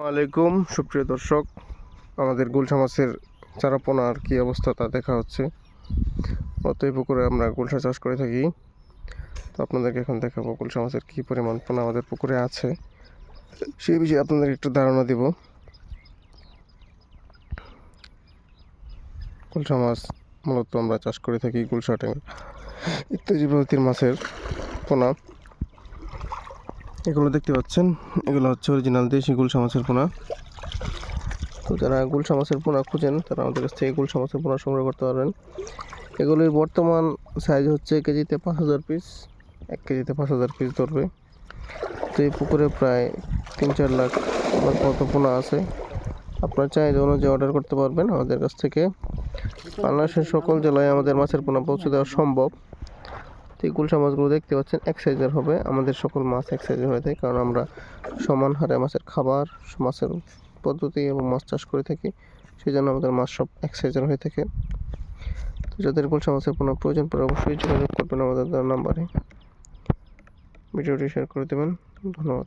আলাইকুম সুপ্রিয় দর্শক, আমাদের গুলশা মাছের চারাপোনার কী অবস্থা তা দেখা হচ্ছে। এই পুকুরে আমরা গুলশা চাষ করে থাকি। তো আপনাদেরকে এখন দেখাবো গুলশা মাছের কী পরিমাণ পোনা আমাদের পুকুরে আছে, সেই বিষয়ে আপনাদের একটু ধারণা দিব। গুলশা মাছ মূলত আমরা চাষ করে থাকি গুলশা, ট্যাংরা ইত্যাদি প্রজাতির মাছের পোনা। এগুলো দেখতে পাচ্ছেন, এগুলো হচ্ছে অরিজিনাল দেশি গুলশা মাছের পোনা। তো যারা গুলশা মাছের পোনা খুঁজেন তারা আমাদের কাছ থেকে গুলশা মাছের পোনা সংগ্রহ করতে পারবেন। এগুলির বর্তমান সাইজ হচ্ছে কেজিতে 5,000 পিস, 1 কেজিতে 5,000 পিস ধরবে। তো এই পুকুরে প্রায় 3-4 লাখ মতো পোনা আছে। আপনার চাহিদা অনুযায়ী অর্ডার করতে পারবেন আমাদের কাছ থেকে। বাংলাদেশের সকল জেলায় আমাদের মাছের পোনা পৌঁছে দেওয়া সম্ভব। তো এই গুলশা মাছগুলো দেখতে পাচ্ছেন এক সাইজের হবে। আমাদের সকল মাছ এক সাইজের হয়ে থাকে, কারণ আমরা সমান হারে মাছের খাবার, মাছের পদ্ধতি এবং মাছ চাষ করে থাকি। সেই জন্য আমাদের মাছ সব এক সাইজের হয়ে থাকে। তো যাদের গুলশা মাছের কোনো প্রয়োজন পড়ে অবশ্যই যোগাযোগ করবেন আমাদের নাম্বারে। ভিডিওটি শেয়ার করে দেবেন। ধন্যবাদ।